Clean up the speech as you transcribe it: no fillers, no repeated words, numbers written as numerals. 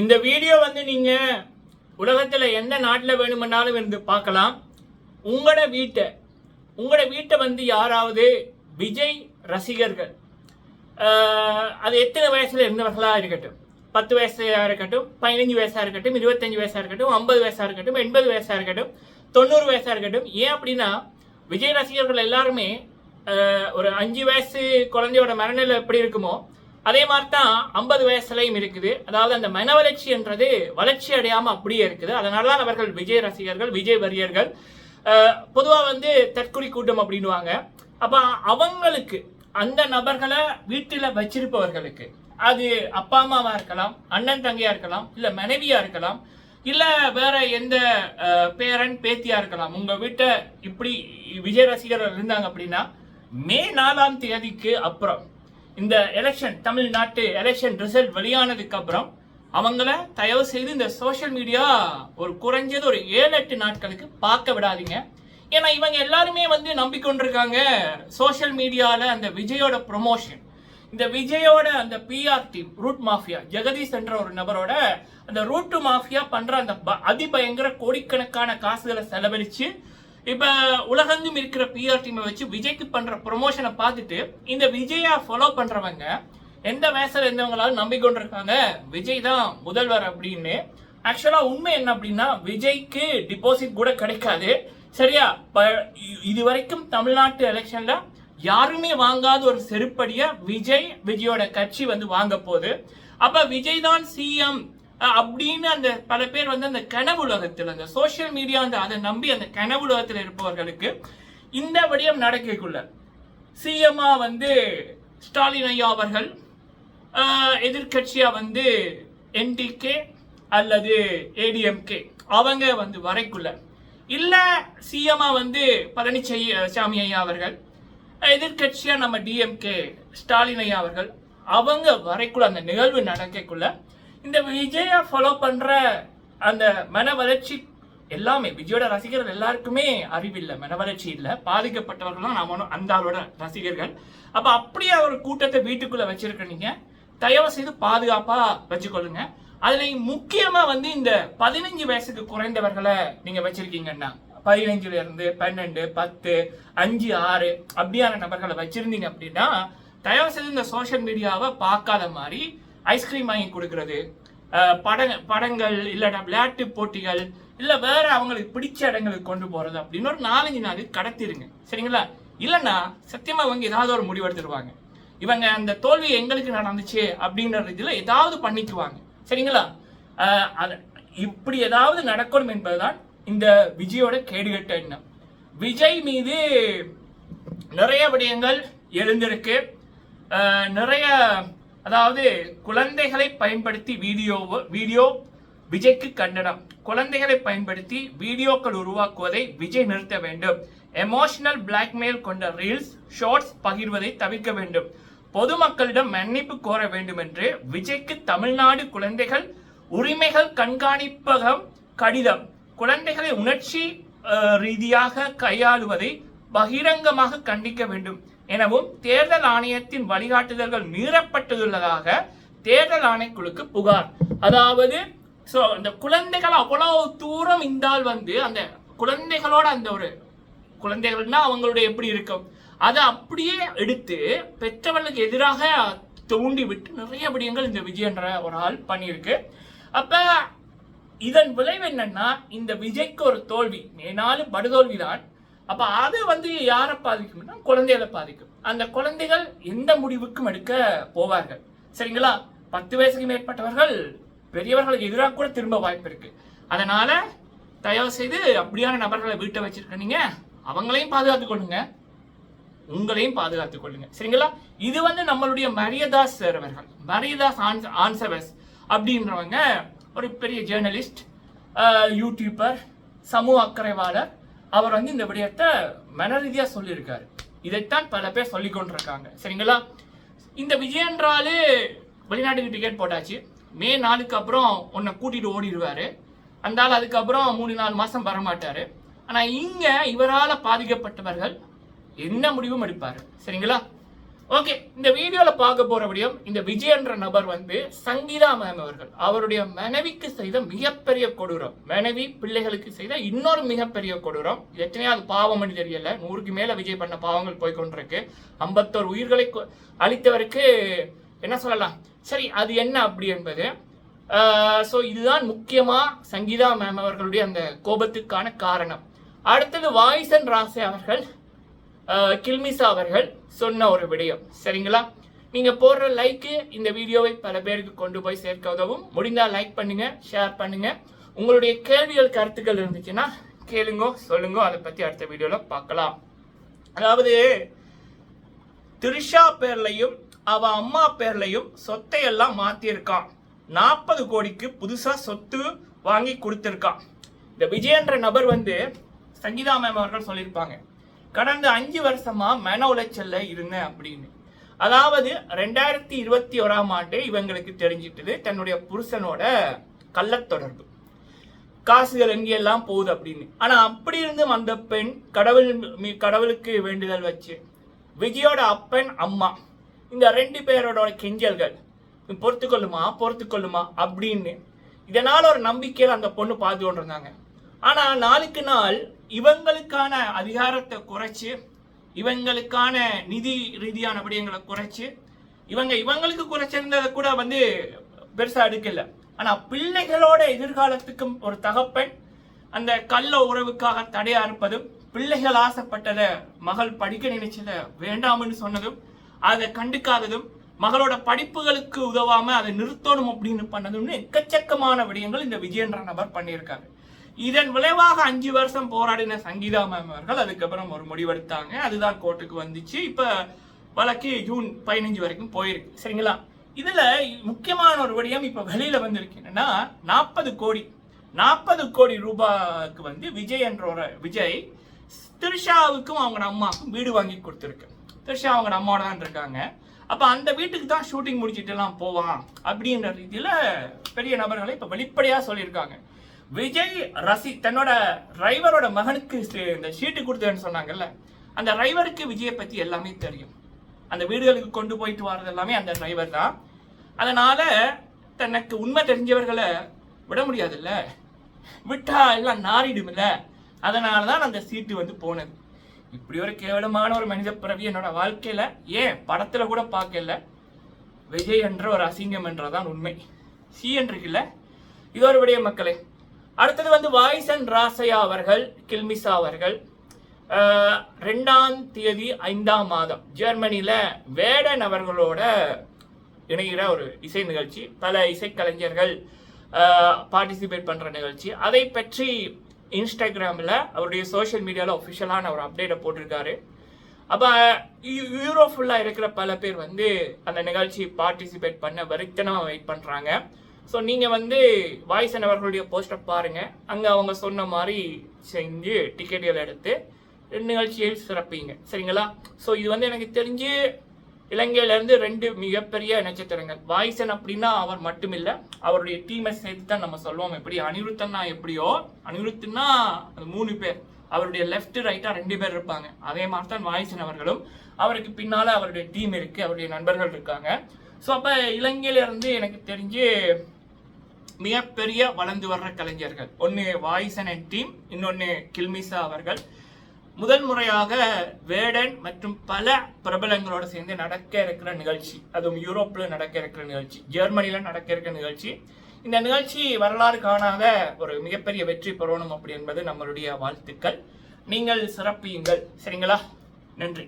இந்த வீடியோ வந்து நீங்க உலகத்துல எந்த நாட்டில் வேணுமென்னாலும் இருந்து பார்க்கலாம். உங்களோட வீட்டை வந்து யாராவது விஜய் ரசிகர்கள், அது எத்தனை வயசுல இருந்தவர்களாக இருக்கட்டும், 10 வயசா இருக்கட்டும், 15 வயசா இருக்கட்டும், 25 வயசா இருக்கட்டும், 50 வயசா இருக்கட்டும், 80 வயசா இருக்கட்டும், 90 வயசா இருக்கட்டும். ஏன் அப்படின்னா விஜய் ரசிகர்கள் எல்லாருமே ஒரு 5 வயசு குழந்தையோட மனநிலை எப்படி இருக்குமோ அதே மாதிரி தான் 50 வயசுலையும் இருக்குது. அதாவது அந்த மன வளர்ச்சி என்றது வளர்ச்சி அடையாமல் அப்படியே இருக்குது. அதனால தான் அவர்கள் விஜய் ரசிகர்கள், விஜய் வரியர்கள். பொதுவாக வந்து தற்குறி கூட்டம் அப்படின்வாங்க. அப்போ அவங்களுக்கு, அந்த நபர்களை வீட்டில் வச்சிருப்பவர்களுக்கு, அது அப்பா அம்மாவா இருக்கலாம், அண்ணன் தங்கையா இருக்கலாம், இல்லை மனைவியா இருக்கலாம், இல்லை வேற எந்த பேரன் பேத்தியா இருக்கலாம். உங்க வீட்டை இப்படி விஜய் ரசிகர்கள் இருந்தாங்க அப்படின்னா மே 4ஆம் தேதிக்கு அப்புறம் இந்த எலெக்ஷன், தமிழ்நாட்டு எலெக்ஷன் ரிசல்ட் வெளியானதுக்கு அப்புறம் அவங்கள தயவு செய்து இந்த சோசியல் மீடியா ஒரு குறைஞ்சது ஒரு 7-8 நாட்களுக்கு பார்க்க விடாதீங்க. ஏன்னா இவங்க எல்லாருமே வந்து நம்பிக்கொண்டிருக்காங்க சோசியல் மீடியாவில் அந்த விஜயோட ப்ரொமோஷன், இந்த விஜயோட அந்த பிஆர் டீம், ரூட் மாஃபியா ஜெகதீஷ் என்ற ஒரு நபரோட அந்த ரூட் மாஃபியா பண்ற அந்த அதிபயங்கர கோடிக்கணக்கான காசுகளை செலவழிச்சு இப்ப உலகெங்கும் இருக்கிற பிஆர் டீமை வச்சு விஜய்க்கு பண்ற ப்ரொமோஷனை பார்த்துட்டு இந்த விஜயா ஃபாலோ பண்றவங்க எந்த வயசுல இருந்தவங்களாலும் நம்பிக்கொண்டிருக்காங்க விஜய் தான் முதல்வர் அப்படின்னு. ஆக்சுவலா உண்மை என்ன அப்படின்னா விஜய்க்கு டிபாசிட் கூட கிடைக்காது. சரியா? இது வரைக்கும் தமிழ்நாட்டு எலெக்ஷன்ல யாருமே வாங்காத ஒரு செருப்படியா விஜயோட கட்சி வந்து வாங்க போகுது. அப்ப விஜய் தான் சிஎம் அப்படின்னு அந்த பல பேர் வந்து அந்த கனவு உலகத்தில், அந்த சோசியல் மீடியா அதை நம்பி அந்த கனவு உலகத்தில் இருப்பவர்களுக்கு இந்த விடயம் நடக்கக்குள்ள சிஎம்ஆ வந்து ஸ்டாலின் ஐயா அவர்கள், எதிர்கட்சியா வந்து என்டிகே அல்லது ஏடிஎம்கே அவங்க வந்து வரைக்குள்ள, இல்ல சிஎம்ஆ வந்து பழனிசாமி ஐயா அவர்கள், எதிர்கட்சியா நம்ம டிஎம்கே ஸ்டாலின் ஐயா அவர்கள், அவங்க வரைக்குள்ள அந்த நிகழ்வு நடக்கக்குள்ள இந்த விஜயை ஃபாலோ பண்ற அந்த மன வளர்ச்சி எல்லாமே, விஜயோட ரசிகர்கள் எல்லாருக்குமே அறிவில்லை, மன வளர்ச்சி இல்லை, பாதிக்கப்பட்டவர்கள் தான் நாம அந்த ஆளோட ரசிகர்கள். அப்ப அப்படியே ஒரு கூட்டத்தை வீட்டுக்குள்ள வச்சிருக்கீங்க, தயவு செய்து பாதுகாப்பா வச்சுக்கொள்ளுங்க. அதுல முக்கியமா வந்து இந்த 15 வயசுக்கு குறைந்தவர்களை நீங்க வச்சிருக்கீங்கன்னா, 15ல இருந்து 12, 10, 5, 6 அப்படியான நபர்களை வச்சிருந்தீங்க அப்படின்னா தயவு செய்து இந்த சோசியல் மீடியாவை பார்க்காத மாதிரி ஐஸ்கிரீம் வாங்கி கொடுக்கறது, படங்கள் இல்லைன்னா விளையாட்டு போட்டிகள், இல்லை வேற அவங்களுக்கு பிடிச்ச இடங்களுக்கு கொண்டு போறது அப்படின்னு ஒரு 4-5 நாள் கடத்திடுங்க. சரிங்களா? இல்லைன்னா சத்தியமா இவங்க ஏதாவது ஒரு முடிவு எடுத்துருவாங்க. இவங்க அந்த தோல்வி எங்களுக்கு நடந்துச்சு அப்படின்ற இதுல ஏதாவது பண்ணிக்குவாங்க. சரிங்களா? இப்படி ஏதாவது நடக்கணும் என்பதுதான் இந்த விஜயோட கேடுகட்ட எண்ணம். விஜய் மீது நிறைய விடயங்கள் எழுந்திருக்கு. நிறைய, அதாவது குழந்தைகளை பயன்படுத்தி வீடியோ விஜய்க்கு கண்டனம். குழந்தைகளை பயன்படுத்தி வீடியோக்கள் உருவாக்குவதை விஜய் நிறுத்த வேண்டும். எமோஷனல் பிளாக்மெயில் கொண்ட ரீல்ஸ், ஷார்ட்ஸ் பகிர்வதை தவிர்க்க வேண்டும். பொதுமக்களிடம் மன்னிப்பு கோர வேண்டும் என்று விஜய்க்கு தமிழ்நாடு குழந்தைகள் உரிமைகள் கண்காணிப்பகம் கடிதம். குழந்தைகளை உணர்ச்சி ரீதியாக கையாளுவதை பகிரங்கமாக கண்டிக்க வேண்டும் எனவும் தேர்தல் ஆணையத்தின் வழிகாட்டுதல்கள் மீறப்பட்டுள்ளதாக தேர்தல் ஆணைக்குழுக்கு புகார். அதாவது அந்த குழந்தைகள் அவ்வளவு தூரம் இருந்தால் வந்து அந்த குழந்தைகளோட அந்த ஒரு குழந்தைகள்னா அவங்களுடைய எப்படி இருக்கும் அதை அப்படியே எடுத்து பெற்றவர்களுக்கு எதிராக தூண்டி விட்டு நிறைய விடயங்கள் இந்த விஜய் என்ற ஒரு ஆள் பண்ணியிருக்கு. அப்ப இதன் விளைவு என்னன்னா இந்த விஜய்க்கு ஒரு தோல்வி, மேனாலும் படுதோல்விதான். அப்ப அது வந்து யாரை பாதிக்கும்னா குழந்தைகளை பாதிக்கும். அந்த குழந்தைகள் எந்த முடிவுக்கும் எடுக்க போவார்கள். சரிங்களா? 10 வயசுக்கு மேற்பட்டவர்கள் பெரியவர்களுக்கு எதிராக கூட திரும்ப வாய்ப்பு இருக்கு. அதனால தயவு செய்து அப்படியான நபர்களை வீட்டை வச்சிருக்கீங்க, அவங்களையும் பாதுகாத்துக் கொள்ளுங்க, உங்களையும் பாதுகாத்துக் கொள்ளுங்க. சரிங்களா? இது வந்து நம்மளுடைய மரியதாஸ் சார் அவர்கள், மரியதாஸ் ஆன்சவர்ஸ் அப்படின்றவங்க ஒரு பெரிய ஜேர்னலிஸ்ட், யூடியூபர், சமூக அக்கறைவாளர். அவர் வந்து இந்த விடயத்தை மன ரீதியா சொல்லியிருக்காரு. இதைத்தான் பல பேர் சொல்லி கொண்டிருக்காங்க. சரிங்களா? இந்த விஜயன்றாலு வெளிநாட்டுக்கு டிக்கெட் போட்டாச்சு, மே 4க்கு அப்புறம் உன்னை கூட்டிட்டு ஓடிடுவாரு. அந்த ஆள் அதுக்கப்புறம் 3-4 மாசம் வரமாட்டாரு. ஆனா இங்க இவரால் பாதிக்கப்பட்டவர்கள் என்ன முடிவும் எடுப்பாரு. சரிங்களா? ஓகே, இந்த வீடியோல பார்க்க போற விடியும் இந்த விஜய் என்ற நபர் வந்து சங்கீதா மேம் அவர்கள் அவருடைய மனைவிக்கு செய்த மிகப்பெரிய கொடூரம், மனைவி பிள்ளைகளுக்கு செய்த இன்னொரு மிகப்பெரிய கொடூரம். எத்தனையாவது பாவம் தெரியல, 100க்கு மேல விஜய் பண்ண பாவங்கள் போய்கொண்டிருக்கு. 51 உயிர்களை அளித்தவருக்கு என்ன சொல்லலாம். சரி, அது என்ன அப்படி என்பது. ஸோ இதுதான் முக்கியமா சங்கீதா மேம் அவர்களுடைய அந்த கோபத்துக்கான காரணம். அடுத்தது வாய்சன் ராசே அவர்கள் கில்மிசா அவர்கள் சொன்ன ஒரு விடயம். சரிங்களா, நீங்க போடுற லைக்கு இந்த வீடியோவை பல பேருக்கு கொண்டு போய் சேர்க்க உதவும். முடிந்தால் லைக் பண்ணுங்க, ஷேர் பண்ணுங்க. உங்களுடைய கேள்விகள் கருத்துக்கள் இருந்துச்சுன்னா கேளுங்க, சொல்லுங்க. அதை பத்தி அடுத்த வீடியோல பார்க்கலாம். அதாவது திரிஷா பேர்லையும் அவ அம்மா பேர்லையும் சொத்தை எல்லாம் மாத்திருக்கான். 40 கோடிக்கு புதுசா சொத்து வாங்கி கொடுத்திருக்கான். இந்த விஜய் என்ற நபர் வந்து சங்கீதா மேம் அவர்கள் சொல்லியிருப்பாங்க, கடந்த 5 வருஷமா மன உளைச்சல்ல இருந்தேன் அப்படின்னு. அதாவது 2021ஆம் ஆண்டு இவங்களுக்கு தெரிஞ்சிட்டது தன்னுடைய புருஷனோட கள்ளத்தொடர்பு, காசுகள் எங்கெல்லாம் போகுது அப்படின்னு. ஆனா அப்படி இருந்தும் அந்த பெண் கடவுளுக்கு வேண்டுதல் வச்சு விஜயோட அப்பன் அம்மா இந்த 2 பேரோட கெஞ்சல்கள் பொறுத்துக்கொள்ளுமா அப்படின்னு இதனால ஒரு நம்பிக்கையில் அந்த பொண்ணு பார்த்து கொண்டிருந்தாங்க. ஆனா நாளுக்கு நாள் இவங்களுக்கான அதிகாரத்தை குறைச்சு, இவங்களுக்கான நிதி ரீதியான விடயங்களை குறைச்சு, இவங்களுக்கு குறைச்சிருந்ததை கூட வந்து பெருசா எடுக்கல. ஆனா பிள்ளைகளோட எதிர்காலத்துக்கும் ஒரு தகப்பன் அந்த கள்ள உறவுக்காக தடையா இருப்பதும், பிள்ளைகள் ஆசைப்பட்டதை மகள் படிக்க நினைச்சத வேண்டாம்னு சொன்னதும், அதை கண்டுக்காததும், மகளோட படிப்புகளுக்கு உதவாம அதை நிறுத்தணும் அப்படின்னு பண்ணதும்னு எக்கச்சக்கமான விடயங்கள் இந்த விஜய் என்ற நபர் பண்ணியிருக்காரு. இதன் விளைவாக 5 வருஷம் போராடின சங்கீதா மேம் அவர்கள் அதுக்கப்புறம் ஒரு முடிவெடுத்தாங்க. அதுதான் கோர்ட்டுக்கு வந்துச்சு. இப்ப வழக்கு ஜூன் 15 வரைக்கும் போயிருக்கு. சரிங்களா, இதுல முக்கியமான ஒரு விடயம் இப்ப வெளியில வந்திருக்கு. என்னன்னா 40 கோடி ரூபாய்க்கு வந்து விஜய் திரிஷாவுக்கும் அவங்க அம்மாவுக்கும் வீடு வாங்கி கொடுத்துருக்கு. திரிஷா அவங்க அம்மாவோட தான் இருக்காங்க. அப்ப அந்த வீட்டுக்கு தான் ஷூட்டிங் முடிச்சுட்டு எல்லாம் போவான் அப்படின்ற ரீதியில பெரிய நபர்களை இப்ப வெளிப்படையா சொல்லியிருக்காங்க. விஜய் தன்னோட டிரைவரோட மகனுக்கு இந்த ஷீட்டு கொடுத்தேன்னு சொன்னாங்கல்ல, அந்த டிரைவருக்கு விஜயை பத்தி எல்லாமே தெரியும். அந்த வீடுகளுக்கு கொண்டு போயிட்டு வர்றது எல்லாமே அந்த டிரைவர் தான். அதனால தனக்கு உண்மை தெரிஞ்சவர்களை விட முடியாதுல்ல, விட்டா எல்லாம் நாரிடுமில்ல. அதனாலதான் அந்த சீட்டு வந்து போனது. இப்படி ஒரு கேவலமான ஒரு மனித பிறவி என்னோட வாழ்க்கையில ஏன் படத்துல கூட பார்க்கல. விஜய் என்ற ஒரு அசிங்கம் என்றதான் உண்மை. சி என்றிருக்குல்ல. இது ஒரு விடய மக்களே. அடுத்தது வந்து வாய்சன் ராசையா அவர்கள் கில்மிசா அவர்கள் 2ஆம் தேதி 5ஆம் மாதம் ஜெர்மனியில வேடன் அவர்களோட இணைகிற ஒரு இசை நிகழ்ச்சி, பல இசைக்கலைஞர்கள் பார்ட்டிசிபேட் பண்ற நிகழ்ச்சி. அதை பற்றி இன்ஸ்டாகிராமில் அவருடைய சோஷியல் மீடியாவில் ஒஃபிஷியலான ஒரு அப்டேட்டை போட்டிருக்காரு. அப்போ யூரோ ஃபுல்லாக இருக்கிற பல பேர் வந்து அந்த நிகழ்ச்சி பார்ட்டிசிபேட் பண்ண வெறித்தனமாக வெயிட் பண்ணுறாங்க. ஸோ நீங்கள் வந்து வாய்சன் அவர்களுடைய போஸ்டரை பாருங்கள். அங்கே அவங்க சொன்ன மாதிரி செஞ்சு டிக்கெட்டுகள் எடுத்து நிகழ்ச்சியில் சிறப்பீங்க. சரிங்களா, ஸோ இது வந்து எனக்கு தெரிஞ்சு இலங்கையிலேருந்து 2 மிகப்பெரிய நட்சத்திரங்கள். வாய்சன் அப்படின்னா அவர் மட்டும் இல்லை, அவருடைய டீமை சேர்த்து தான் நம்ம சொல்லுவோம். எப்படி அனிருத்தன்னா எப்படியோ, அனிருத்துன்னா அது 3 பேர், அவருடைய லெஃப்ட் ரைட்டா 2 பேர் இருப்பாங்க. அதே மாதிரி தான் வாய்சன் அவர்களும், அவருக்கு பின்னால அவருடைய டீம் இருக்கு, அவருடைய நண்பர்கள் இருக்காங்க. ஸோ அப்போ இலங்கையிலிருந்து எனக்கு தெரிஞ்சு மிகப்பெரிய வளர்ந்து வர்ற கலைஞர்கள், ஒன்று வாய்சன் அண்ட் டீம், இன்னொன்று கில்மிசா அவர்கள். முதல் முறையாக வேடன் மற்றும் பல பிரபலங்களோட சேர்ந்து நடக்க இருக்கிற நிகழ்ச்சி, அதுவும் யூரோப்பில் நடக்க இருக்கிற நிகழ்ச்சி, ஜெர்மனியில் நடக்க இருக்கிற நிகழ்ச்சி. இந்த நிகழ்ச்சி வரலாறு காணாத ஒரு மிகப்பெரிய வெற்றி பெறணும் அப்படி என்பது நம்மளுடைய வாழ்த்துக்கள். நீங்கள் சிறப்பியுங்கள். சரிங்களா, நன்றி.